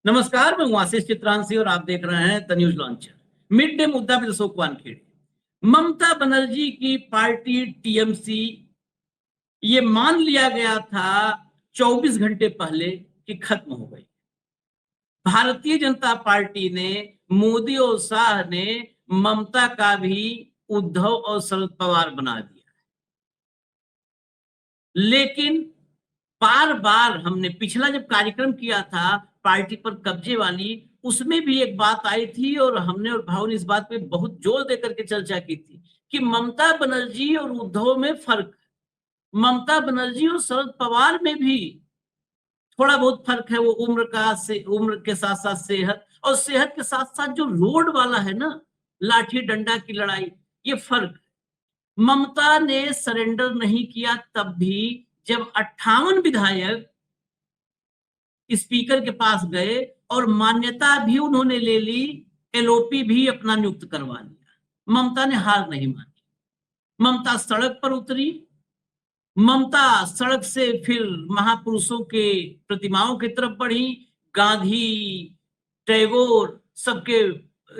नमस्कार, मैं हूं आशीष चित्रांशी और आप देख रहे हैं the news launcher. Mid day मुद्दा विद अशोक वानखेड़े। ममता बनर्जी की पार्टी टीएमसी, ये मान लिया गया था 24 घंटे पहले कि खत्म हो गई। भारतीय जनता पार्टी ने, मोदी और शाह ने ममता का भी उद्धव और शरद पवार बना दिया। लेकिन बार बार हमने पिछला जब कार्यक्रम किया था पार्टी पर कब्जे वाली, उसमें भी एक बात आई थी और हमने और भाव ने इस बात पे बहुत जोर देकर के चर्चा की थी कि ममता बनर्जी और उद्धव में फर्क है। ममता बनर्जी और शरद पवार में भी थोड़ा बहुत फर्क है। वो उम्र के साथ साथ सेहत, और सेहत के साथ साथ जो रोड वाला है ना, लाठी डंडा की लड़ाई, ये फर्क। ममता ने सरेंडर नहीं किया तब भी, जब 58 विधायक स्पीकर के पास गए और मान्यता भी उन्होंने ले ली, एलओपी भी अपना नियुक्त करवा लिया, ममता ने हार नहीं मानी। ममता सड़क पर उतरी। ममता सड़क से फिर महापुरुषों के प्रतिमाओं की तरफ बढ़ी। गांधी, टैगोर, सबके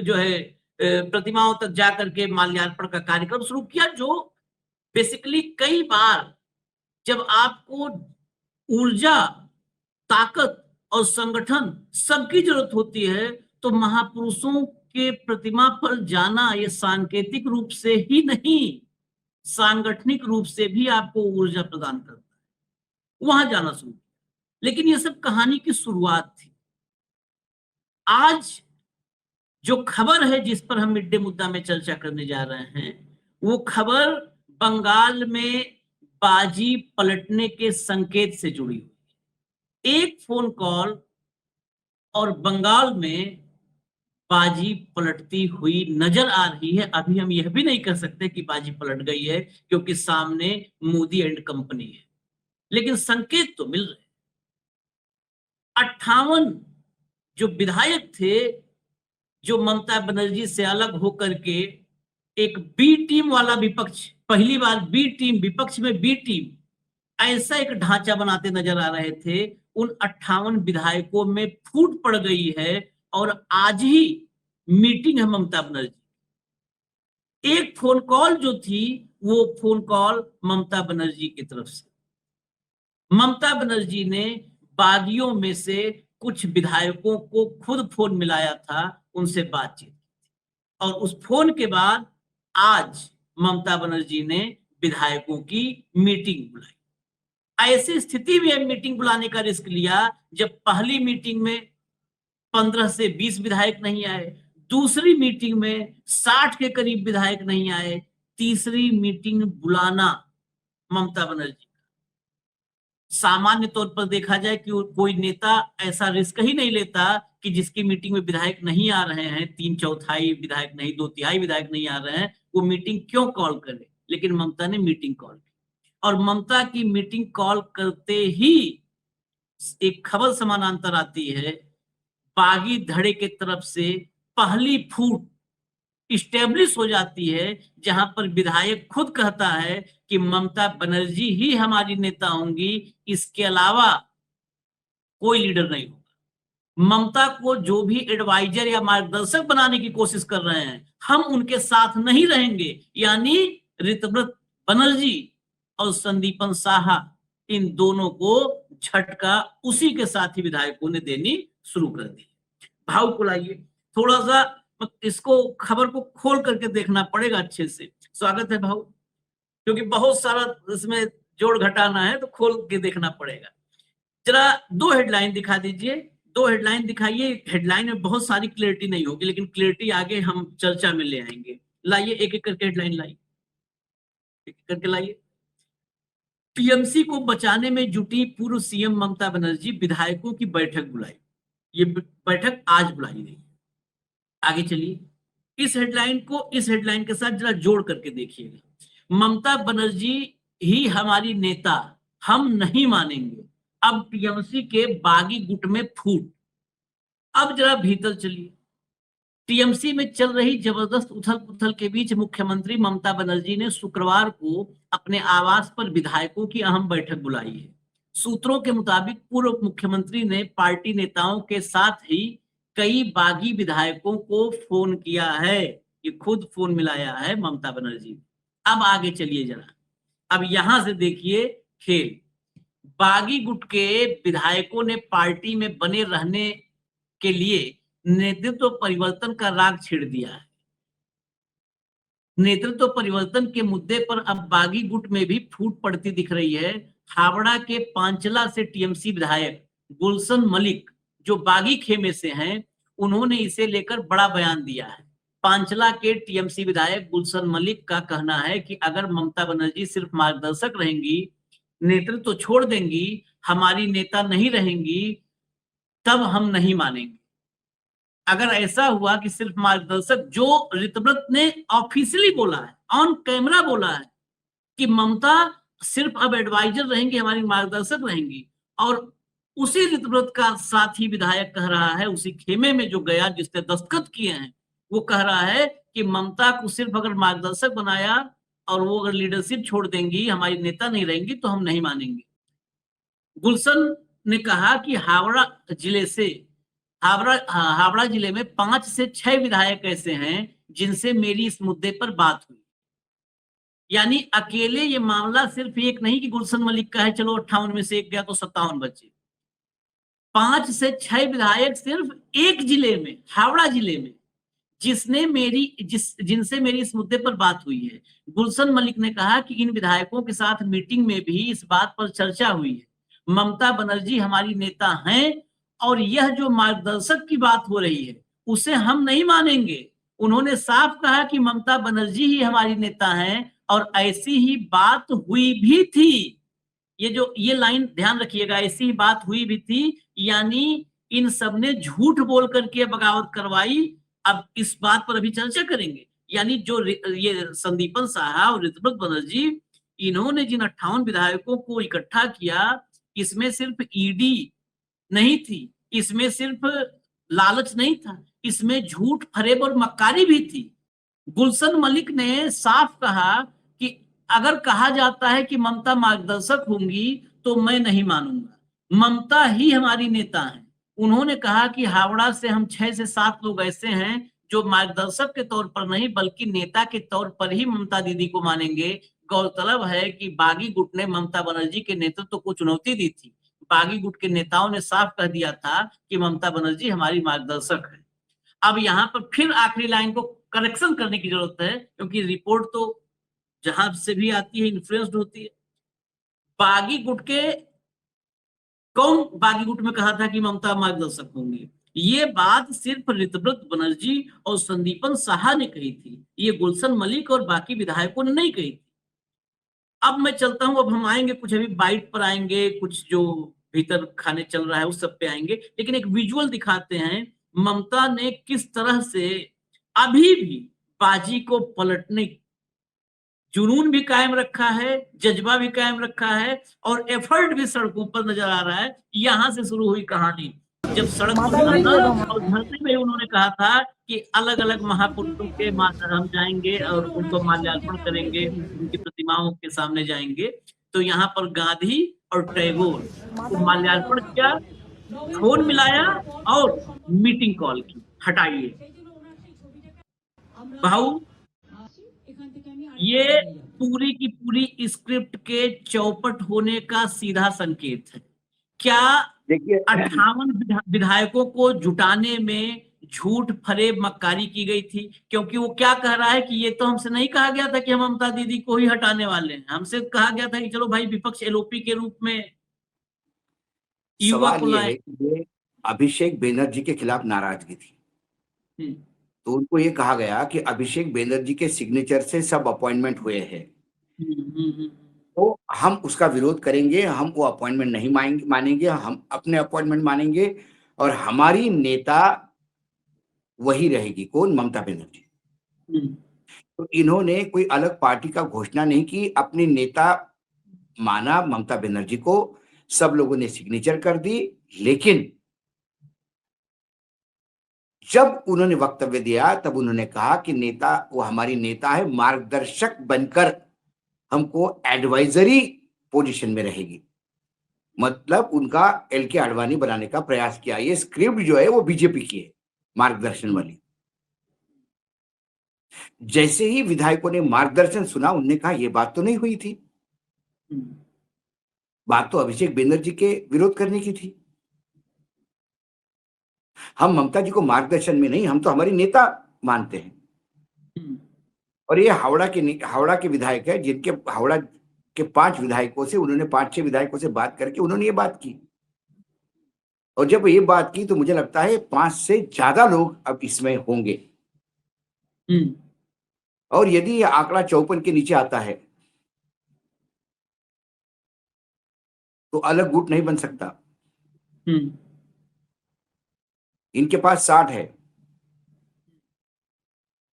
जो है प्रतिमाओं तक जाकर के माल्यार्पण का कार्यक्रम शुरू किया। जो बेसिकली कई बार जब आपको ऊर्जा, ताकत और संगठन सबकी जरूरत होती है, तो महापुरुषों के प्रतिमा पर जाना ये सांकेतिक रूप से ही नहीं, सांगठनिक रूप से भी आपको ऊर्जा प्रदान करता है। वहां जाना शुरू किया। लेकिन ये सब कहानी की शुरुआत थी। आज जो खबर है जिस पर हम मिड डे मुद्दा में चर्चा करने जा रहे हैं, वो खबर बंगाल में बाजी पलटने के संकेत से जुड़ी हुई। एक फोन कॉल और बंगाल में बाजी पलटती हुई नजर आ रही है। अभी हम यह भी नहीं कर सकते कि बाजी पलट गई है, क्योंकि सामने मोदी एंड कंपनी है, लेकिन संकेत तो मिल रहे। 58 जो विधायक थे, जो ममता बनर्जी से अलग होकर के एक बी टीम वाला विपक्ष, पहली बार बी टीम, विपक्ष में बी टीम, ऐसा एक ढांचा बनाते नजर आ रहे थे, उन 58 विधायकों में फूट पड़ गई है। और आज ही मीटिंग है ममता बनर्जी। एक फोन कॉल जो थी, वो फोन कॉल ममता बनर्जी की तरफ से। ममता बनर्जी ने बागियों में से कुछ विधायकों को खुद फोन मिलाया था, उनसे बातचीत, और उस फोन के बाद आज ममता बनर्जी ने विधायकों की मीटिंग बुलाई। ऐसी स्थिति में मीटिंग बुलाने का रिस्क लिया जब पहली मीटिंग में 15 से 20 विधायक नहीं आए, दूसरी मीटिंग में 60 के करीब विधायक नहीं आए, तीसरी मीटिंग बुलाना ममता बनर्जी। सामान्य तौर पर देखा जाए कि कोई नेता ऐसा रिस्क ही नहीं लेता कि जिसकी मीटिंग में विधायक नहीं आ रहे हैं, 3/4 विधायक नहीं, 2/3 विधायक नहीं आ रहे हैं, वो मीटिंग क्यों कॉल करे। लेकिन ममता ने मीटिंग कॉल की, और ममता की मीटिंग कॉल करते ही एक खबर समानांतर आती है। बागी धड़े के तरफ से पहली फूट इस्टेब्लिश हो जाती है, जहां पर विधायक खुद कहता है कि ममता बनर्जी ही हमारी नेता होंगी, इसके अलावा कोई लीडर नहीं होगा। ममता को जो भी एडवाइजर या मार्गदर्शक बनाने की कोशिश कर रहे हैं, हम उनके साथ नहीं रहेंगे। यानी ऋतव्रत बनर्जी और संदीपन साहा, इन दोनों को झटका उसी के साथ ही विधायकों ने देनी शुरू कर दी। भाव को लाइए थोड़ा सा, इसको खबर को खोल करके देखना पड़ेगा अच्छे से। स्वागत है भाव, क्योंकि बहुत सारा इसमें जोड़ घटाना है, तो खोल के देखना पड़ेगा। जरा दो हेडलाइन दिखा दीजिए, दो हेडलाइन दिखाइए। हेडलाइन में बहुत सारी क्लियरिटी नहीं होगी, लेकिन क्लियरिटी आगे हम चर्चा में ले आएंगे। लाइए एक एक करके हेडलाइन लाइए, एक एक करके लाइए। टीएमसी को बचाने में जुटी पूर्व सीएम ममता बनर्जी, विधायकों की बैठक बुलाई। ये बैठक आज बुलाई गई। आगे चलिए, इस हेडलाइन के साथ जरा जोड़ करके देखिएगा। ममता बनर्जी ही हमारी नेता, हम नहीं मानेंगे। अब टीएमसी के बागी गुट में फूट। अब जरा भीतर चलिए। टीएमसी में चल रही जबरदस्त उथल पुथल के बीच मुख्यमंत्री ममता बनर्जी ने शुक्रवार को अपने आवास पर विधायकों की अहम बैठक बुलाई है। सूत्रों के मुताबिक पूर्व मुख्यमंत्री ने पार्टी नेताओं के साथ ही कई बागी विधायकों को फोन किया है। ये खुद फोन मिलाया है ममता बनर्जी। अब आगे चलिए जरा, अब यहां से देखिए खेल। बागी गुट के विधायकों ने पार्टी में बने रहने के लिए नेतृत्व परिवर्तन का राग छेड़ दिया है। नेतृत्व परिवर्तन के मुद्दे पर अब बागी गुट में भी फूट पड़ती दिख रही है। हावड़ा के पांचला से टीएमसी विधायक गुलशन मलिक, जो बागी खेमे से हैं, उन्होंने इसे लेकर बड़ा बयान दिया है। पांचला के टीएमसी विधायक गुलशन मलिक का कहना है कि अगर ममता बनर्जी सिर्फ मार्गदर्शक रहेंगी, नेतृत्व तो छोड़ देंगी, हमारी नेता नहीं रहेंगी, तब हम नहीं मानेंगे। अगर ऐसा हुआ कि सिर्फ मार्गदर्शक, जो ऋतव्रत ने ऑफिशियली बोला है, ऑन कैमरा बोला है कि ममता सिर्फ अब एडवाइजर रहेंगी, हमारी मार्गदर्शक रहेंगी, और उसी ऋतव्रत का साथी विधायक कह रहा है, उसी खेमे में जो गया जिसने दस्तखत किए हैं, वो कह रहा है कि ममता को सिर्फ अगर मार्गदर्शक बनाया और वो अगर लीडरशिप छोड़ देंगी, हमारी नेता नहीं रहेंगी, तो हम नहीं मानेंगे। गुलशन ने कहा कि हावड़ा जिले में 5 से 6 विधायक ऐसे हैं जिनसे मेरी इस मुद्दे पर बात हुई। यानी अकेले ये मामला सिर्फ एक नहीं कि गुलशन मलिक का है, चलो 58 में से एक गया तो 57 बचे। 5 से 6 विधायक सिर्फ एक जिले में, हावड़ा जिले में, जिनसे मेरी इस मुद्दे पर बात हुई है। गुलशन मलिक ने कहा कि इन विधायकों के साथ मीटिंग में भी इस बात पर चर्चा हुई है। ममता बनर्जी हमारी नेता हैं और यह जो मार्गदर्शक की बात हो रही है उसे हम नहीं मानेंगे। उन्होंने साफ कहा कि ममता बनर्जी ही हमारी नेता हैं और ऐसी ही बात हुई भी थी। ये लाइन ध्यान रखिएगा, ऐसी ही बात हुई भी थी, यानी इन सब ने झूठ बोल करके बगावत करवाई। अब इस बात पर अभी चर्चा करेंगे। यानी जो ये संदीपन साहा और ऋतव्रत बनर्जी, इन्होंने जिन 58 विधायकों को इकट्ठा किया, इसमें सिर्फ ईडी नहीं थी, इसमें सिर्फ लालच नहीं था, इसमें झूठ, फरेब और मक्कारी भी थी। गुलशन मलिक ने साफ कहा कि अगर कहा जाता है कि ममता मार्गदर्शक होंगी तो मैं नहीं मानूंगा, ममता ही हमारी नेता है। उन्होंने कहा कि हावड़ा से हम 6 से 7 लोग ऐसे हैं जो मार्गदर्शक के तौर पर नहीं बल्कि नेता के तौर पर ही ममता दीदी को मानेंगे। गौरतलब है कि बागी गुट ने ममता बनर्जी के नेतृत्व को चुनौती दी थी। बागी गुट के नेताओं ने साफ कह दिया था कि ममता बनर्जी हमारी मार्गदर्शक है। अब यहाँ पर फिर आखिरी लाइन को करेक्शन करने की जरूरत है, क्योंकि रिपोर्ट तो जहां से भी आती है इन्फ्लुएंस्ड होती है। बागी गुट के कौन बागी गुट में कहा था कि ममता मार्गदर्शक होंगी? ये बात सिर्फ ऋतव्रत बनर्जी और संदीपन साहा ने कही थी, ये गुलशन मलिक और बाकी विधायकों ने नहीं कही थी। अब मैं चलता हूं, अब हम आएंगे कुछ, अभी बाइट पर आएंगे, कुछ जो भीतर खाने चल रहा है उस सब पे आएंगे, लेकिन एक विजुअल दिखाते हैं ममता ने किस तरह से अभी भी बाजी को पलटने, जुनून भी कायम रखा है, जज्बा भी कायम रखा है और एफर्ट भी सड़कों पर नजर आ रहा है। यहां से शुरू हुई कहानी। जब सड़क पर उतरना और धरती में उन्होंने कहा था कि अलग अलग महापुरुषों के हम जाएंगे और उनको माल्यार्पण करेंगे, उनकी प्रतिमाओं के सामने जाएंगे, तो यहाँ पर गांधी और टैगोर को माल्यार्पण किया, फोन मिलाया और मीटिंग कॉल की, हटाइए भाऊ। ये पूरी की पूरी स्क्रिप्ट के चौपट होने का सीधा संकेत है। क्या 58 विधायकों को जुटाने में झूठ, फरेब, मक्कारी की गई थी? क्योंकि वो क्या कह रहा है कि ये तो हमसे नहीं कहा गया था कि हम ममता दीदी को ही हटाने वाले हैं, हमसे कहा गया था कि चलो भाई विपक्ष एलओपी के रूप में युवा को लाए। अभिषेक बनर्जी के खिलाफ नाराजगी थी, तो उनको ये कहा गया कि अभिषेक बनर्जी के सिग्नेचर से सब अपॉइंटमेंट हुए हैं, तो हम उसका विरोध करेंगे, हम वो अपॉइंटमेंट नहीं मानेंगे, हम अपने अपॉइंटमेंट मानेंगे और हमारी नेता वही रहेगी। कौन? ममता बनर्जी। तो इन्होंने कोई अलग पार्टी का घोषणा नहीं की, अपनी नेता माना ममता बनर्जी को, सब लोगों ने सिग्नेचर कर दी। लेकिन जब उन्होंने वक्तव्य दिया तब उन्होंने कहा कि नेता वो हमारी नेता है, मार्गदर्शक बनकर हमको एडवाइजरी पोजीशन में रहेगी। मतलब उनका LK आडवाणी बनाने का प्रयास किया। ये स्क्रिप्ट जो है वो बीजेपी की है, मार्गदर्शन वाली। जैसे ही विधायकों ने मार्गदर्शन सुना, उनने कहा ये बात तो नहीं हुई थी, बात तो अभिषेक बनर्जी के विरोध करने की थी। हम ममता जी को मार्गदर्शन में नहीं, हम तो हमारी नेता मानते हैं। और ये हावड़ा के विधायक है, जिनके हावड़ा के 5 विधायकों से उन्होंने 5-6 विधायकों से बात करके उन्होंने ये बात की। और जब ये बात की तो मुझे लगता है 5 से ज्यादा लोग अब इसमें होंगे। और यदि ये आंकड़ा 54 के नीचे आता है तो अलग गुट नहीं बन सकता। इनके पास 60 है।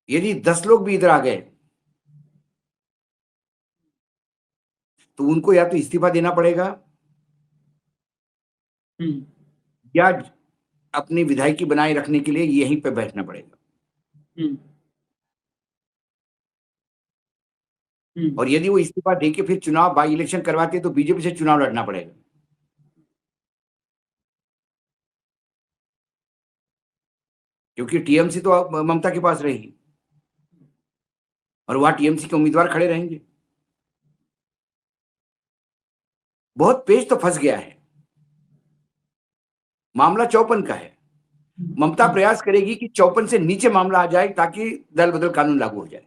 यदि 10 लोग भी इधर आ गए तो उनको या तो इस्तीफा देना पड़ेगा या अपनी विधायकी बनाए रखने के लिए यहीं पे बैठना पड़ेगा। और यदि वो इस्तीफा देके फिर चुनाव बाई इलेक्शन करवाते तो बीजेपी से चुनाव लड़ना पड़ेगा। क्योंकि टीएमसी तो अब ममता के पास रहेगी और वहां टीएमसी के उम्मीदवार खड़े रहेंगे। बहुत पेच तो फंस गया है। मामला 54 का है। ममता प्रयास करेगी कि 54 से नीचे मामला आ जाए ताकि दल बदल कानून लागू हो जाए।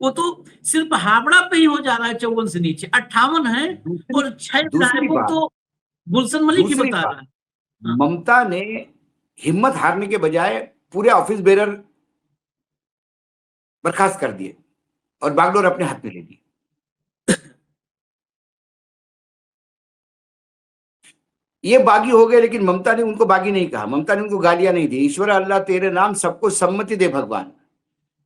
वो तो सिर्फ हावड़ा पे ही हो जा रहा है 54 से नीचे, 58 है और 6 विधायकों तो गुलशन मलिक ही बता रहा है। ममता ने हिम्मत हारने के बजाय पूरे ऑफिस बेरर बर्खास्त कर दिए और बागडोर अपने हाथ में ले ली। ये बागी हो गए, लेकिन ममता ने उनको बागी नहीं कहा, ममता ने उनको गालियां नहीं दी। ईश्वर अल्लाह तेरे नाम सबको सम्मति दे भगवान।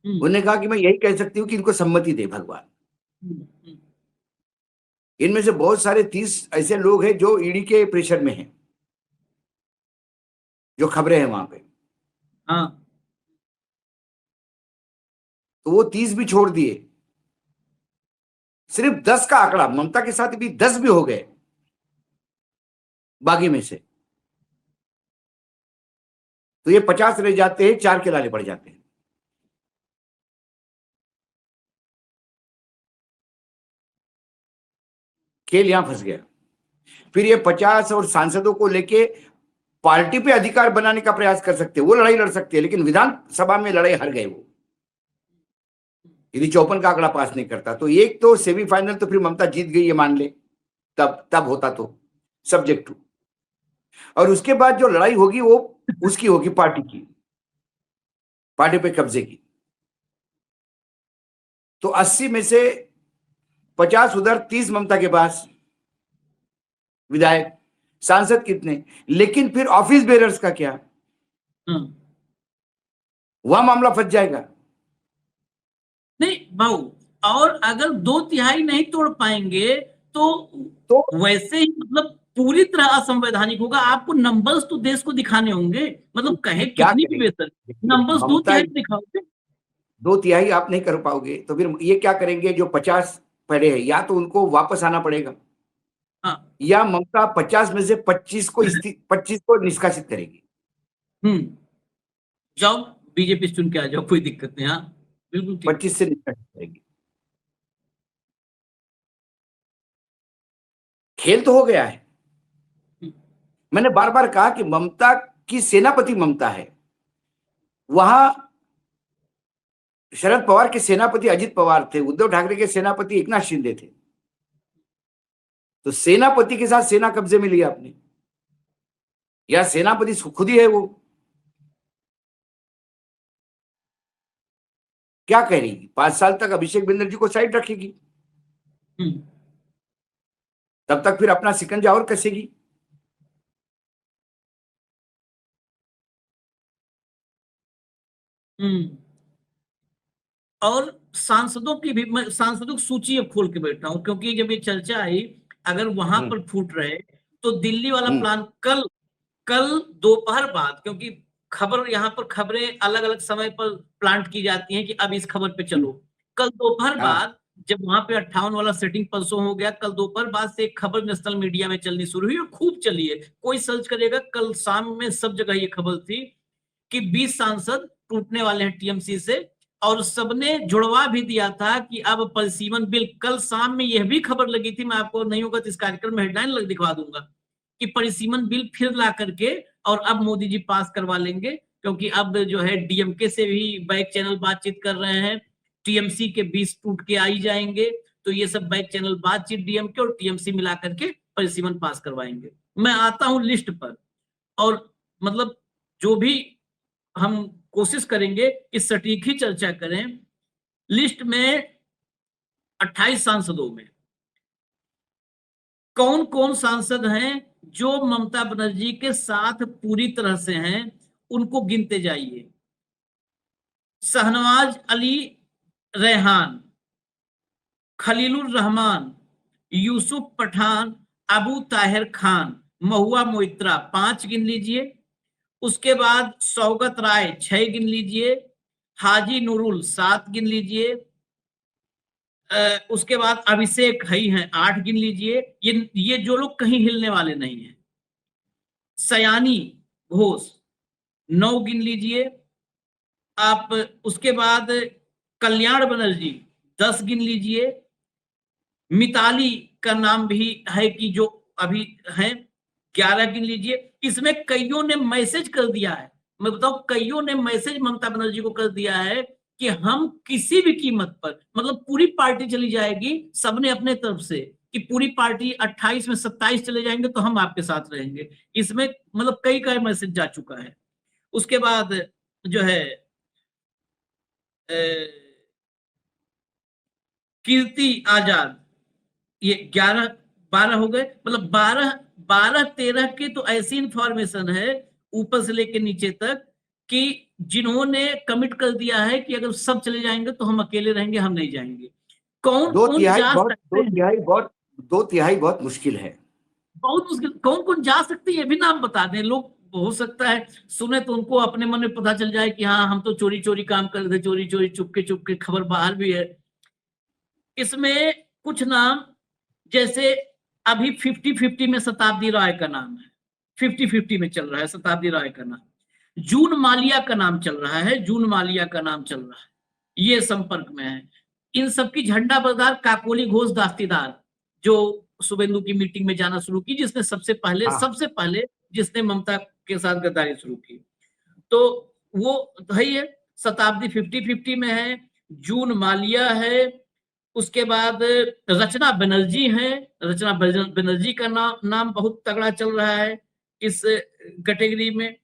उन्होंने कहा कि मैं यही कह सकती हूँ कि इनको सम्मति दे भगवान। इनमें से बहुत सारे 30 ऐसे लोग हैं जो ईडी के प्रेशर में हैं, जो खबरें हैं वहां पे। तो वो 30 भी छोड़ दिए। सिर्फ 10 का आंकड़ा, ममता के साथ भी 10 भी हो गए बागी में से, तो ये 50 रह जाते हैं, 4 के लाले पड़ जाते हैं। खेल यहां फंस गया। फिर ये 50 और सांसदों को लेके पार्टी पे अधिकार बनाने का प्रयास कर सकते हैं, वो लड़ाई लड़ सकते हैं, लेकिन विधानसभा में लड़ाई हार गए वो। यदि 54 का आंकड़ा पास नहीं करता तो एक तो सेमीफाइनल तो फिर ममता जीत गई ये मान ले, तब होता तो सब्जेक्ट टू। और उसके बाद जो लड़ाई होगी वो उसकी होगी, पार्टी की, पार्टी पे कब्जे की। तो 80 में से 50 उधर, 30 ममता के पास विधायक, सांसद कितने। लेकिन फिर ऑफिस बेरर्स का क्या, वह मामला फंस जाएगा। नहीं बाबू, और अगर 2/3 नहीं तोड़ पाएंगे तो वैसे ही मतलब पूरी तरह असंवैधानिक होगा। आपको नंबर्स तो देश को दिखाने होंगे, मतलब कहे कितनी भी बेहतर नंबर्स 2/3 दिखाओगे, 2/3 आप नहीं कर पाओगे तो फिर ये क्या करेंगे, जो 50 पड़े हैं या तो उनको वापस आना पड़ेगा, या ममता 50 में से 25 को निष्कासित करेगी। जाओ बीजेपी चुन के आ जाओ, कोई दिक्कत नहीं। हाँ बिल्कुल 25 से निष्कासित करेगी। खेल तो हो गया है। मैंने बार बार कहा कि ममता की सेनापति ममता है। वहां शरद पवार के सेनापति अजित पवार थे, उद्धव ठाकरे के सेनापति एकनाथ शिंदे थे। तो सेनापति के साथ सेना कब्जे में लिया आपने, या सेनापति खुद ही है वो। क्या करेगी, 5 साल तक अभिषेक बनर्जी को साइड रखेगी, तब तक फिर अपना शिकंजा और कसेगी। और सांसदों की भी, मैं सांसदों की सूची अब खोल के बैठा हूं, क्योंकि जब ये चर्चा आई, अगर वहां पर फूट रहे तो दिल्ली वाला प्लान कल दोपहर बाद, क्योंकि खबर यहाँ पर खबरें अलग अलग समय पर प्लांट की जाती हैं कि अब इस खबर पे चलो, कल दोपहर बाद जब वहां पे 58 वाला सेटिंग परसों हो गया, कल दोपहर बाद से एक खबर नेशनल मीडिया में चलनी शुरू हुई और खूब चली है। कोई सर्च करेगा, कल शाम में सब जगह ये खबर थी कि 20 सांसद टूटने वाले हैं टीएमसी से, और सबने जुड़वा भी दिया था कि अब परिसीमन बिल, कल शाम में यह भी खबर लगी थी, मैं आपको नहीं होगा तो इस कार्यक्रम में हेडलाइन लग दिखवा दूंगा, कि परिसीमन बिल फिर ला करके और अब मोदी जी पास करवा लेंगे, क्योंकि अब जो है डीएमके से भी बैक चैनल बातचीत कर रहे हैं, टीएमसी के 20 टूट के आई जाएंगे, तो ये सब बैक चैनल बातचीत डीएमके और टीएमसी मिला करके परिसीमन पास करवाएंगे। मैं आता हूं लिस्ट पर, और मतलब जो भी हम कोशिश करेंगे कि सटीक ही चर्चा करें। लिस्ट में 28 सांसदों में कौन कौन सांसद हैं जो ममता बनर्जी के साथ पूरी तरह से हैं, उनको गिनते जाइए। शहनवाज अली रेहान, खलीलुर रहमान, यूसुफ पठान, अबू ताहिर खान, महुआ मोइत्रा 5 गिन लीजिए। उसके बाद सौगत राय 6 गिन लीजिए, हाजी नूरुल 7 गिन लीजिए, उसके बाद अभिषेक हई हैं 8 गिन लीजिए। ये जो लोग कहीं हिलने वाले नहीं हैं। सयानी घोष 9 गिन लीजिए आप। उसके बाद कल्याण बनर्जी 10 गिन लीजिए। मिताली का नाम भी है कि जो अभी है, 11 गिन लीजिए। इसमें कईयों ने मैसेज कर दिया है, मैं बताऊं, कईयों ने मैसेज ममता बनर्जी को कर दिया है कि हम किसी भी कीमत पर, मतलब पूरी पार्टी चली जाएगी, सबने अपने तरफ से कि पूरी पार्टी 28 में 27 चले जाएंगे तो हम आपके साथ रहेंगे। इसमें मतलब कई कई मैसेज जा चुका है। उसके बाद जो है कीर्ति आजाद, ये 11-12 हो गए, मतलब 12-13 के तो ऐसी इंफॉर्मेशन है ऊपर से लेके नीचे तक कि जिन्होंने कमिट कर दिया है कि अगर सब चले जाएंगे तो हम अकेले रहेंगे, हम नहीं जाएंगे। कौन कौन जा सकते हैं? दो तिहाई बहुत मुश्किल है, बहुत मुश्किल। कौन कौन जा सकते हैं ये भी नाम बता दें। लोग हो सकता है सुने तो उनको अपने मन में पता चल जाए कि हाँ हम तो चोरी चोरी काम कर रहे थे, चोरी चोरी चुपके खबर बाहर भी है। इसमें कुछ नाम, जैसे अभी 50-50 में शताब्दी राय का नाम है, 50-50 में चल रहा है शताब्दी राय का नाम। जून मालिया का नाम चल रहा है, जून मालिया का नाम चल रहा है, ये संपर्क में है। इन सबकी झंडा बरदार काकोली घोष दास्तीदार, जो शुभेंदु की मीटिंग में जाना शुरू की, जिसने सबसे पहले जिसने ममता के साथ गद्दारी शुरू की, तो वो है ही है। शताब्दी 50-50 में है, जून मालिया है। उसके बाद रचना बनर्जी है, रचना बनर्जी का नाम बहुत तगड़ा चल रहा है इस कैटेगरी में।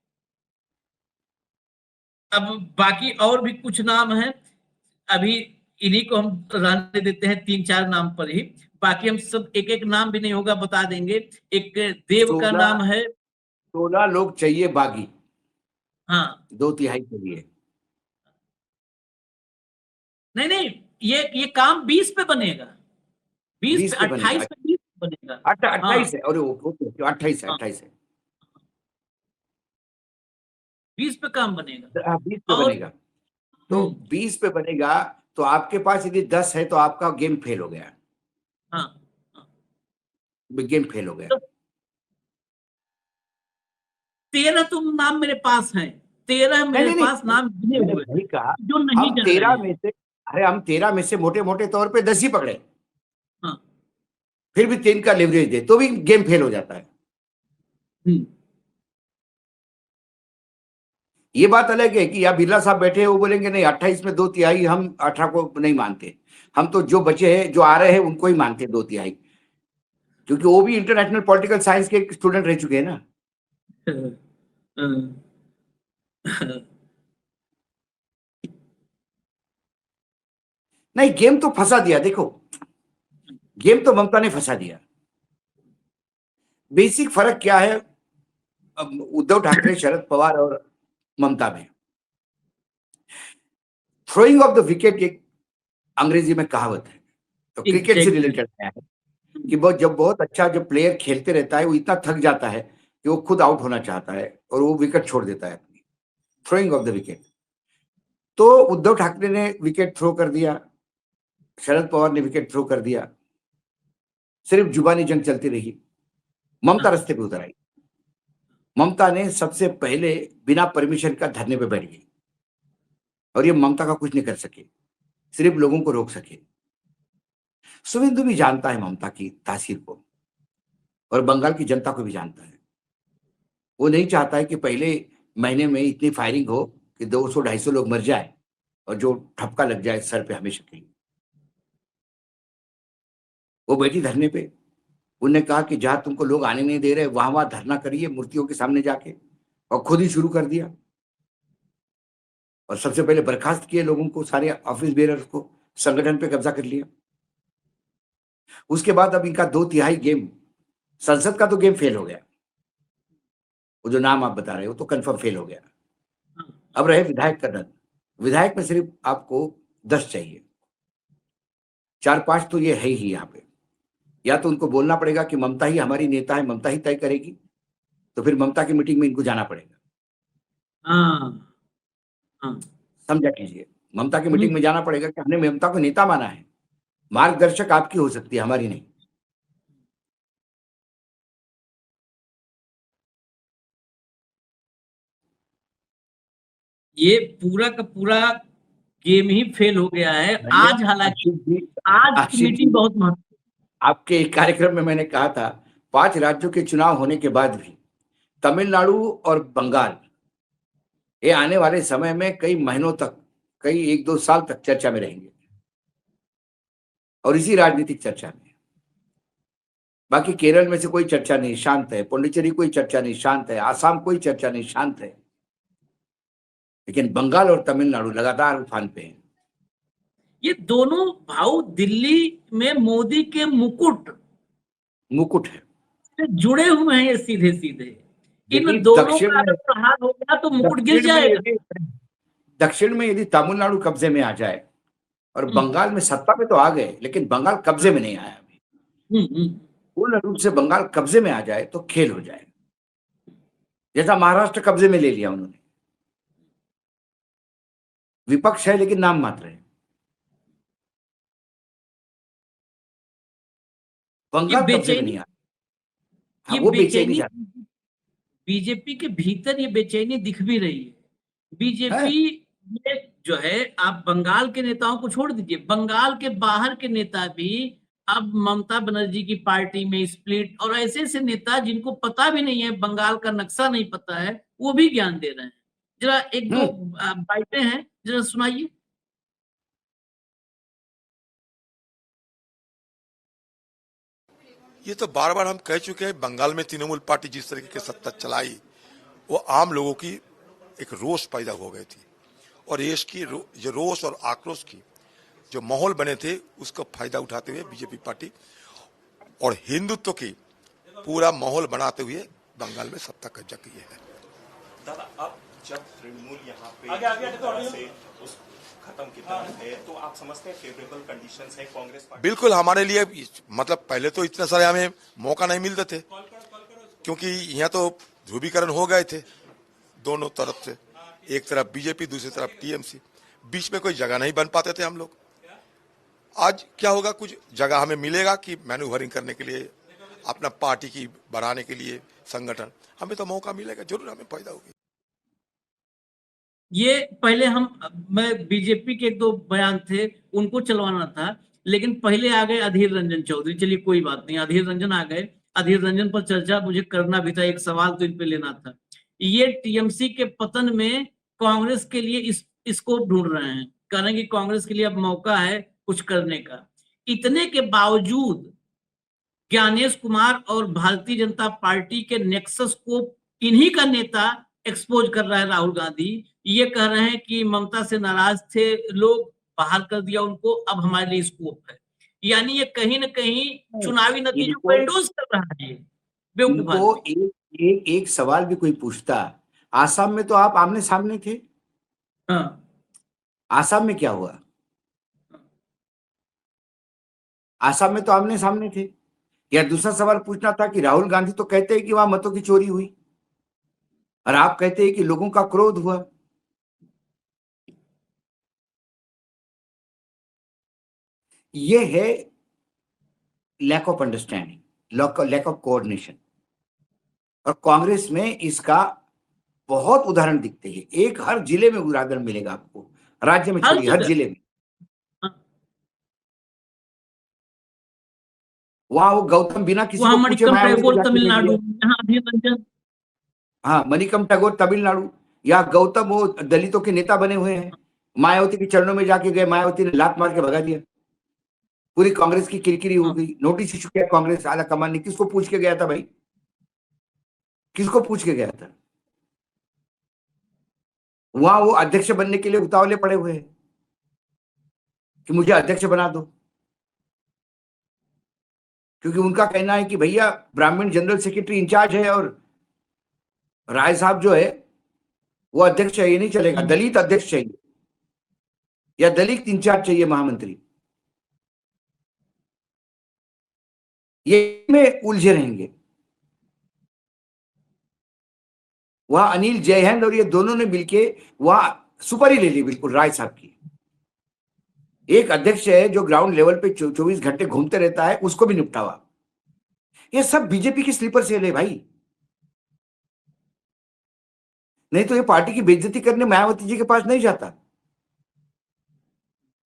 अब बाकी और भी कुछ नाम हैं, अभी इन्हीं को हम रहने देते हैं 3-4 नाम पर ही, बाकी हम सब एक एक नाम भी नहीं होगा बता देंगे। एक देव का नाम है। 16 लोग चाहिए बागी, हाँ 2 तिहाई के लिए। नहीं, ये काम 20 पे बनेगा, 20 पे 28 पे 20 बनेगा। 28 है, अरे 28 है। 20 पे काम बनेगा। 20 पे बनेगा, तो 20 पे बनेगा, तो आपके पास यदि 10 है तो आपका गेम फेल हो गया। हाँ, गेम फेल हो गया। 13 तो नाम मेरे पास हैं, 13 मेरे पास नाम गिने हुए नहीं कहा, जो नहीं हम 13 में से, अरे हम 13 में से मोटे मोटे तौर पे 10 ही पकड़े, हाँ, फिर भी 3 का लिवरेज दे तो भी गेम फेल हो जाता है। ये बात अलग है कि या बिरला साहब बैठे हैं वो बोलेंगे नहीं 28 में 2 तिहाई, हम 18 को नहीं मानते, हम तो जो बचे हैं जो आ रहे हैं उनको ही मानते 2 तिहाई, क्योंकि वो भी इंटरनेशनल पॉलिटिकल साइंस के स्टूडेंट रह चुके हैं ना। नहीं, गेम तो फंसा दिया, देखो गेम तो ममता ने फंसा दिया। बेसिक फर्क क्या है उद्धव ठाकरे, शरद पवार और ममता में? थ्रोइंग ऑफ द विकेट एक अंग्रेजी में कहावत है, तो क्रिकेट से रिलेटेड है कि जब बहुत अच्छा जब प्लेयर खेलते रहता है वो इतना थक जाता है कि वो खुद आउट होना चाहता है और वो विकेट छोड़ देता है अपनी, थ्रोइंग ऑफ द विकेट। तो उद्धव ठाकरे ने विकेट थ्रो कर दिया, शरद पवार ने विकेट थ्रो कर दिया, सिर्फ जुबानी जंग चलती रही। ममता रास्ते पे उतर आई। ममता ने सबसे पहले बिना परमिशन का धरने पे बैठ गई, और ये ममता का कुछ नहीं कर सके, सिर्फ लोगों को रोक सके। शुभेंदु भी जानता है ममता की तासीर को, और बंगाल की जनता को भी जानता है। वो नहीं चाहता है कि पहले महीने में इतनी फायरिंग हो कि 200-250 लोग मर जाए और जो ठपका लग जाए सर पे हमेशा के लिए। वो बैठी धरने पे, उन्होंने कहा कि जहां तुमको लोग आने नहीं दे रहे वहां वहां धरना करिए मूर्तियों के सामने जाके, और खुद ही शुरू कर दिया। और सबसे पहले बर्खास्त किए लोगों को, सारे ऑफिस बेरर्स को, संगठन पे कब्जा कर लिया। उसके बाद अब इनका 2/3 गेम, संसद का तो गेम फेल हो गया, वो जो नाम आप बता रहे हो तो कंफर्म फेल हो गया। अब रहे विधायक का दल। विधायक में सिर्फ आपको 10 चाहिए, 4-5 तो ये है ही यहाँ पे। या तो उनको बोलना पड़ेगा कि ममता ही हमारी नेता है, ममता ही तय करेगी, तो फिर ममता की मीटिंग में इनको जाना पड़ेगा। समझा कीजिए, ममता की मीटिंग में जाना पड़ेगा कि हमने ममता को नेता माना है, मार्गदर्शक आपकी हो सकती है, हमारी नहीं। ये पूरा का पूरा गेम ही फेल हो गया है। आज हालांकि आज की मीटिंग बहुत महत्वपूर्ण। आपके एक कार्यक्रम में मैंने कहा था 5 राज्यों के चुनाव होने के बाद भी तमिलनाडु और बंगाल ये आने वाले समय में कई महीनों तक, कई 1-2 साल तक चर्चा में रहेंगे, और इसी राजनीतिक चर्चा में। बाकी केरल में से कोई चर्चा नहीं, शांत है। पुडुचेरी कोई चर्चा नहीं, शांत है। आसाम कोई चर्चा नहीं, शांत है। लेकिन बंगाल और तमिलनाडु लगातार उफान पे हैं। ये दोनों भाव दिल्ली में मोदी के मुकुट है, जुड़े हुए हैं सीधे सीधे। इन दोनों का अगर प्रहार हो गया तो मुकुट गिर जाएगा। दक्षिण में यदि तमिलनाडु कब्जे में आ जाए, और बंगाल में सत्ता में तो आ गए लेकिन बंगाल कब्जे में नहीं आया अभी, पूर्ण रूप से बंगाल कब्जे में आ जाए तो खेल हो जाए, जैसा महाराष्ट्र कब्जे में ले लिया उन्होंने। विपक्ष है लेकिन नाम मात्र है। बंगाल कब्जे में नहीं आया। हाँ, वो बेचैनी बीजेपी के भीतर ये बेचैनी दिख भी रही है। बीजेपी में जो है, आप बंगाल के नेताओं को छोड़ दीजिए, बंगाल के बाहर के नेता भी अब ममता बनर्जी की पार्टी में स्प्लिट, और ऐसे ऐसे नेता जिनको पता भी नहीं है, बंगाल का नक्शा नहीं पता है, वो भी ज्ञान दे रहे हैं। जरा एक दो बातें हैं, जरा सुनाइए। ये तो बार बार हम कह चुके हैं, बंगाल में तृणमूल पार्टी जिस तरीके की सत्ता चलाई, वो आम लोगों की एक रोष पैदा हो गई थी, और देश की जो रोष और आक्रोश की जो माहौल बने थे उसका फायदा उठाते हुए बीजेपी पार्टी और हिंदुत्व की पूरा माहौल बनाते हुए बंगाल में सत्ता कब्जा की है। दादा, अब जब तृणमूल यहाँ पे से उस खत्म की तरफ है, तो आप समझते हैं फेवरेबल कंडीशंस है कांग्रेस पार्टी? बिल्कुल हमारे लिए, मतलब पहले तो इतने सारे हमें मौका नहीं मिलते थे, क्योंकि यहाँ तो ध्रुवीकरण हो गए थे दोनों तरफ से, एक तरफ बीजेपी दूसरी तरफ टीएमसी, बीच में कोई जगह नहीं बन पाते थे हम लोग। आज क्या होगा, कुछ जगह हमें मिलेगा कि मैन्यूवरिंग करने के लिए, अपना पार्टी की बढ़ाने के लिए संगठन, हमें तो मौका मिलेगा, जरूर हमें फायदा होगी। ये पहले मैं बीजेपी के 1-2 बयान थे उनको चलवाना था, लेकिन पहले आ गए अधीर रंजन चौधरी। चलिए कोई बात नहीं, अधीर रंजन आ गए। अधीर रंजन पर चर्चा मुझे करना भी था, एक सवाल तो इन पे लेना था। ये टीएमसी के पतन में कांग्रेस के लिए स्कोप ढूंढ रहे हैं, कह रहे हैं कि कांग्रेस के लिए अब मौका है कुछ करने का। इतने के बावजूद ज्ञानेश कुमार और भारतीय जनता पार्टी के नेक्सस को इन्हीं का नेता एक्सपोज कर रहा है, राहुल गांधी। ये कह रहे हैं कि ममता से नाराज थे लोग, बाहर कर दिया उनको, अब हमारे लिए स्कोप है। यानी ये कहीं ना कहीं चुनावी नतीजों को एंडोर्स कर रहा है। इनको एक सवाल भी कोई पूछता, आसाम में तो आप आमने सामने थे, आसाम में क्या हुआ? आसाम में तो आमने सामने थे। या दूसरा सवाल पूछना था कि राहुल गांधी तो कहते हैं कि वहां मतों की चोरी हुई, और आप कहते हैं कि लोगों का क्रोध हुआ। ये है lack of understanding, lack of coordination. और कांग्रेस में इसका बहुत उदाहरण दिखते हैं। एक हर जिले में उदाहरण मिलेगा आपको, राज्य में हर छोड़िए, हर जगह। जिले में। हाँ। वहां वो गौतम बिना किसी वहां को पूछे मणिकम मायावती को टैगोर जाके मिल तमिलनाडु, लिया। यहाँ अधीर रंजन। हाँ, मणिकम टैगोर तमिलनाडु, या गौतम वो दलितों के नेता बने हुए हैं, मायावती के चरणों में जाके गए, मायावती ने लात मार के भगा दिया। पूरी कांग्रेस की किरकिरी हो गई, नोटिस इशू किया कांग्रेस आला कमान ने। किसको पूछ के गया था भाई, किसको पूछ के गया था? वहां वो अध्यक्ष बनने के लिए उतावले पड़े हुए हैं कि मुझे अध्यक्ष बना दो, क्योंकि उनका कहना है कि भैया ब्राह्मण जनरल सेक्रेटरी इंचार्ज है और राय साहब जो है वो अध्यक्ष है, ये नहीं चलेगा, दलित अध्यक्ष चाहिए या दलित इंचार्ज चाहिए महामंत्री। ये में उलझे रहेंगे। वहां अनिल जयहिंद और ये दोनों ने मिलके वहां सुपारी ले ली बिल्कुल राय साहब की। एक अध्यक्ष है जो ग्राउंड लेवल पे 24 घंटे घूमते रहता है, उसको भी निपटावा। ये सब बीजेपी की स्लीपर सेल है भाई, नहीं तो ये पार्टी की बेइज्जती करने मायावती जी के पास नहीं जाता।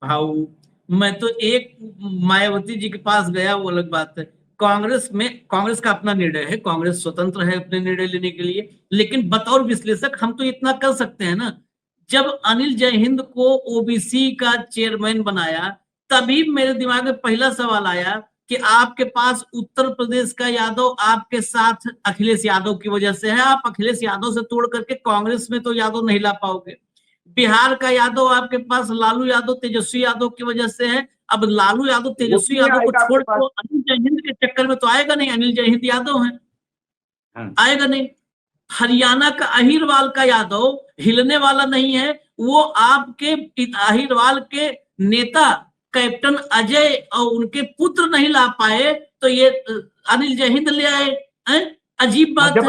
भाऊ, मैं तो एक मायावती जी के पास गया, वो अलग बात है। कांग्रेस में, कांग्रेस का अपना निर्णय है, कांग्रेस स्वतंत्र है अपने निर्णय लेने के लिए, लेकिन बतौर विश्लेषक हम तो इतना कर सकते हैं ना, जब अनिल जयहिंद को ओबीसी का चेयरमैन बनाया, तभी मेरे दिमाग में पहला सवाल आया कि आपके पास उत्तर प्रदेश का यादव आपके साथ अखिलेश यादव की वजह से है, आप अखिलेश यादव से तोड़ करके कांग्रेस में तो यादव नहीं ला पाओगे। बिहार का यादव आपके पास लालू यादव तेजस्वी यादव की वजह से है, अब लालू यादव तेजस्वी यादव को छोड़ के वो अनिल जयहिंद के चक्कर में तो आएगा नहीं, अनिल जयहिंद यादव है, आएगा नहीं। हरियाणा का अहिरवाल का यादव हिलने वाला नहीं है, वो आपके अहिरवाल के नेता कैप्टन अजय और उनके पुत्र नहीं ला पाए, तो ये अनिल जयहिंद ले आए। अजीब बात है।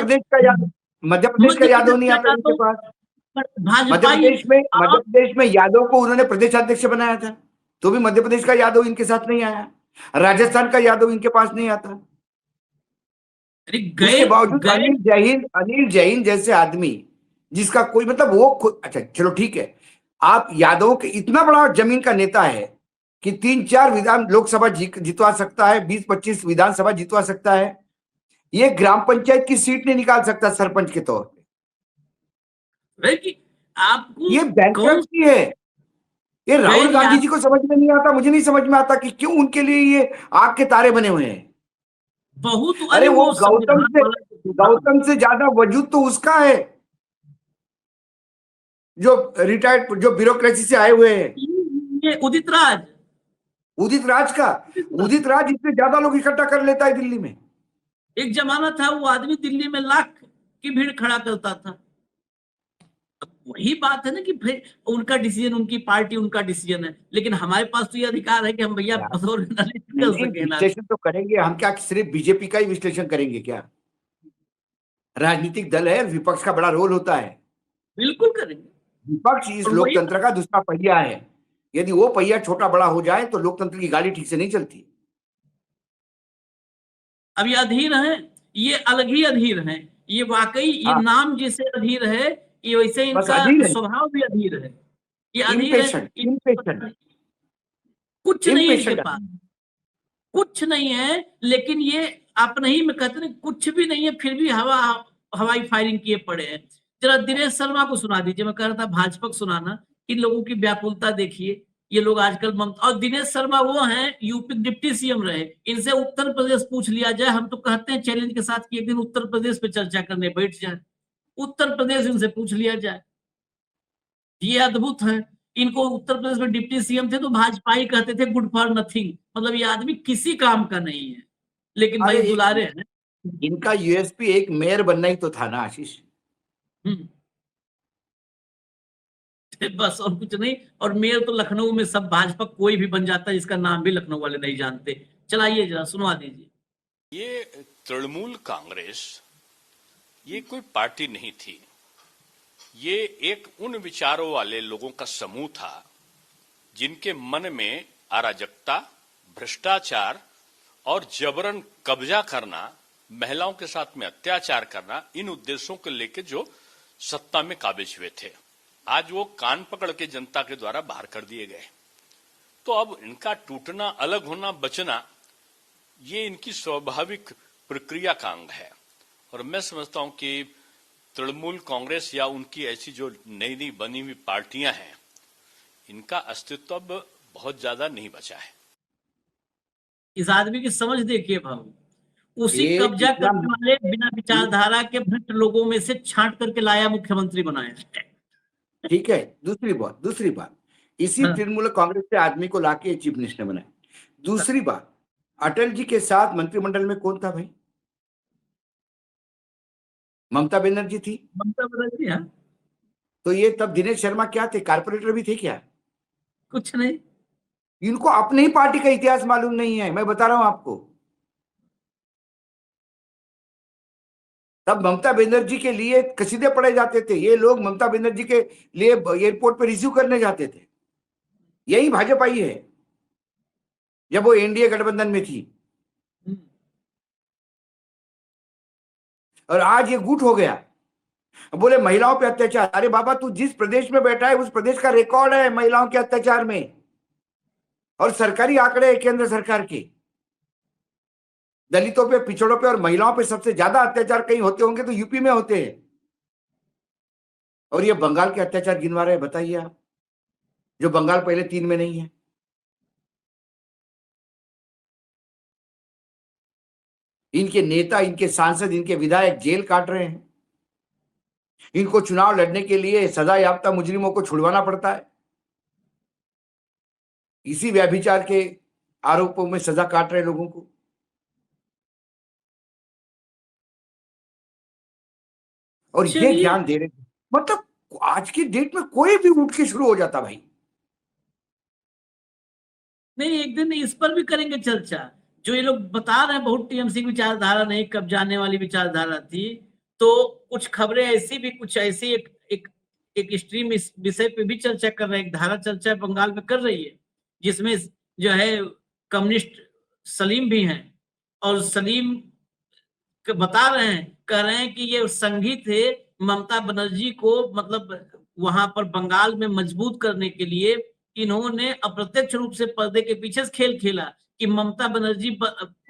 मध्य प्रदेश का यादव नहीं आता इनके पास। मध्य प्रदेश में यादव को उन्होंने प्रदेश अध्यक्ष बनाया था, तो भी मध्य प्रदेश का यादव इनके साथ नहीं आया। राजस्थान का यादव इनके पास नहीं आता। उसके बावजूद अनिल जैन जैसे आदमी जिसका कोई मतलब वो अच्छा चलो ठीक है, आप यादव के इतना बड़ा जमीन का नेता है कि 3-4 विधान लोकसभा जितवा सकता है, 20-25 विधानसभा जितवा सकता है, ये ग्राम पंचायत की सीट नहीं निकाल सकता सरपंच के तौर पे। आपको ये बैंकरप्सी है। ये राहुल गांधी जी को समझ में नहीं आता, मुझे नहीं समझ में आता कि क्यों उनके लिए ये आग के तारे बने हुए हैं। बहुत, अरे वो गौतम से ज्यादा वजूद तो उसका है जो रिटायर्ड, जो ब्यूरोक्रेसी से आए हुए हैं। ये उदित राज इससे ज्यादा लोग इकट्ठा कर लेता है दिल्ली में। एक जमाना था वो आदमी दिल्ली में लाख की भीड़ खड़ा करता था। वही बात है ना कि भाई उनका डिसीजन, उनकी पार्टी, उनका डिसीजन है, लेकिन हमारे पास तो ये अधिकार है कि हम भैया बतौर एनालिस्ट कर सके। विश्लेषण तो करेंगे हम, क्या सिर्फ बीजेपी का ही विश्लेषण करेंगे क्या? राजनीतिक दल है, विपक्ष का बड़ा रोल होता है। बिल्कुल करेंगे। विपक्ष इस लोकतंत्र का दूसरा पहिया है। यदि वो पहिया छोटा बड़ा हो जाए तो लोकतंत्र की गाड़ी ठीक से नहीं चलती। अब ये अधीर है, ये अलग ही अधीर है, ये वाकई ये नाम जैसे अधीर है, ये वैसे इनका स्वभाव भी अधीर है। ये अधीर है, कुछ नहीं है इनके पास, कुछ नहीं है, लेकिन ये अपने ही में कहते हैं कुछ भी नहीं है, फिर भी हवाई फायरिंग किए पड़े हैं। जरा दिनेश शर्मा को सुना दीजिए। मैं कह रहा था भाजपा को सुनाना, इन लोगों की व्याकुलता देखिए। ये लोग आजकल और दिनेश शर्मा वो हैं यूपी डिप्टी सीएम रहे, इनसे उत्तर प्रदेश पूछ लिया जाए। हम तो कहते हैं चैलेंज के साथ कि एक दिन उत्तर प्रदेश पे चर्चा करने बैठ जाए, उत्तर प्रदेश इनसे पूछ लिया जाए। ये अद्भुत है। इनको उत्तर प्रदेश में डिप्टी सीएम थे तो भाजपा ही कहते थे गुड फॉर नथिंग, मतलब ये आदमी किसी काम का नहीं है, लेकिन भाई दुलारे हैं। इनका यूएसपी एक मेयर बनना ही तो था ना आशीष। बस और कुछ नहीं। और मेयर तो लखनऊ में सब भाजपा कोई भी बन जाता है जिसका नाम भी लखनऊ वाले नहीं जानते। चलाइए जरा सुनवा दीजिए। ये तृणमूल कांग्रेस ये कोई पार्टी नहीं थी, ये एक उन विचारों वाले लोगों का समूह था जिनके मन में अराजकता, भ्रष्टाचार और जबरन कब्जा करना, महिलाओं के साथ में अत्याचार करना, इन उद्देश्यों को लेकर जो सत्ता में काबिज हुए थे, आज वो कान पकड़ के जनता के द्वारा बाहर कर दिए गए। तो अब इनका टूटना, अलग होना, बचना, ये इनकी स्वाभाविक प्रक्रिया का अंग है। और मैं समझता हूं कि तृणमूल कांग्रेस या उनकी ऐसी जो नई नई बनी हुई पार्टियां हैं, इनका अस्तित्व अब बहुत ज्यादा नहीं बचा है। इस आदमी की समझ देखिए भाऊ, उसी एक कब्जा इतना- करने वाले बिना विचारधारा के भ्रष्ट लोगों में से छांट करके लाया, मुख्यमंत्री बनाया। ठीक है। दूसरी बात, इसी हाँ। तृणमूल कांग्रेस के आदमी को लाके चीफ मिनिस्टर बनाया। दूसरी बात, अटल जी के साथ मंत्रिमंडल में कौन था भाई? ममता बनर्जी थी। ममता बनर्जी, हाँ, तो ये तब दिनेश शर्मा क्या थे? कारपोरेटर भी थे क्या? कुछ नहीं। इनको अपने ही पार्टी का इतिहास मालूम नहीं है, मैं बता रहा हूं आपको। तब ममता बनर्जी के लिए कसीदे पढ़े जाते थे, ये लोग ममता बनर्जी के लिए एयरपोर्ट पर रिसीव करने जाते थे। यही भाजपा ही है जब वो एनडीए गठबंधन में थी। और आज ये गुट हो गया, बोले महिलाओं पे अत्याचार। अरे बाबा, तू जिस प्रदेश में बैठा है उस प्रदेश का रिकॉर्ड है महिलाओं के अत्याचार में, और सरकारी आंकड़े है केंद्र सरकार के। दलितों पे, पिछड़ों पे और महिलाओं पे सबसे ज्यादा अत्याचार कहीं होते होंगे तो यूपी में होते हैं। और ये बंगाल के अत्याचार गिनवा रहे हैं, बताइए आप, जो बंगाल पहले 3 में नहीं है। इनके नेता, इनके सांसद, इनके विधायक जेल काट रहे हैं। इनको चुनाव लड़ने के लिए सजा याफ्ता मुजरिमों को छुड़वाना पड़ता है। इसी व्यभिचार के आरोपों में सजा काट रहे लोगों को। और ये ज्ञान दे रहे, मतलब आज की डेट में कोई भी उठ के शुरू हो जाता भाई। नहीं, एक दिन इस पर भी करेंगे चर्चा। जो ये लोग बता रहे हैं बहुत टीएमसी की विचारधारा नहीं, कब्जाने वाली विचारधारा थी, तो कुछ खबरें ऐसी भी, कुछ ऐसी एक स्ट्रीम इस विषय पे भी चर्चा कर रहे हैं। एक धारा चर्चा बंगाल में कर रही है, जिसमें जो है कम्युनिस्ट सलीम भी हैं, और सलीम बता रहे हैं, कह रहे हैं कि ये संघी थे ममता बनर्जी को, मतलब वहां पर बंगाल में मजबूत करने के लिए इन्होंने अप्रत्यक्ष रूप से पर्दे के पीछे खेल खेला कि ममता बनर्जी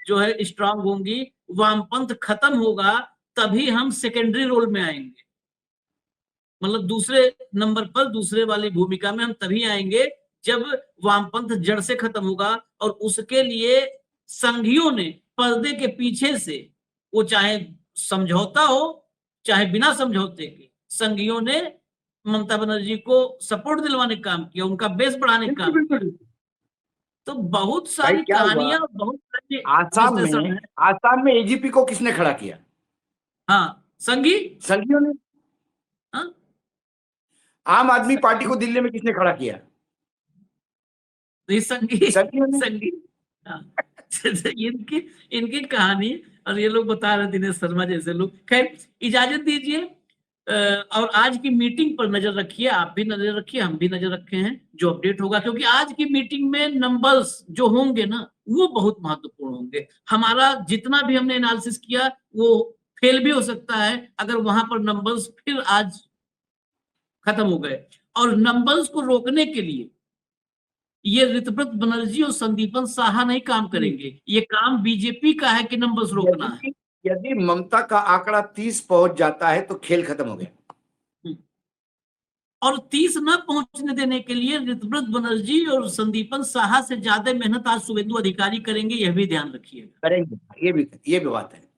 जो है स्ट्रांग होंगी, वामपंथ खत्म होगा, तभी हम सेकेंडरी रोल में आएंगे। मतलब दूसरे नंबर पर, दूसरे वाली भूमिका में हम तभी आएंगे जब वामपंथ जड़ से खत्म होगा। और उसके लिए संघियों ने पर्दे के पीछे से, वो चाहे समझौता हो चाहे बिना समझौते के, संघियों ने ममता बनर्जी को सपोर्ट दिलवाने का काम किया, उनका बेस बढ़ाने का काम किया। तो बहुत सारी कहानियां, बहुत सारी आसाम में एजीपी को किसने खड़ा किया? हाँ, संघियों ने। हाँ? आम आदमी पार्टी को दिल्ली में किसने खड़ा किया? संघी। हाँ। इनकी कहानी, और ये लोग बता रहे, दिनेश शर्मा जैसे लोग। खैर, इजाजत दीजिए, और आज की मीटिंग पर नजर रखिए, आप भी नजर रखिए, हम भी नजर रखे हैं जो अपडेट होगा, क्योंकि आज की मीटिंग में नंबर्स जो होंगे ना, वो बहुत महत्वपूर्ण होंगे। हमारा जितना भी हमने एनालिसिस किया वो फेल भी हो सकता है अगर वहां पर नंबर्स फिर आज खत्म हो गए। और नंबर्स को रोकने के लिए ये ऋतव्रत बनर्जी और संदीपन साहा नहीं काम करेंगे, ये काम बीजेपी का है कि नंबर्स रोकना है। यदि ममता का आंकड़ा 30 पहुंच जाता है तो खेल खत्म हो गया। और 30 न पहुंचने देने के लिए ऋतव्रत बनर्जी और संदीपन साहा से ज्यादा मेहनत आज शुभेंदु अधिकारी करेंगे, यह भी ध्यान रखिएगा। करेंगे, ये भी बात है।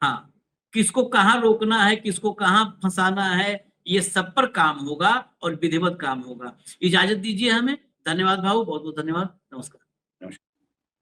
हाँ, किसको कहाँ रोकना है, किसको कहाँ फंसाना है, ये सब पर काम होगा और विधिवत काम होगा। इजाजत दीजिए हमें। धन्यवाद भाऊ, बहुत बहुत धन्यवाद। नमस्कार।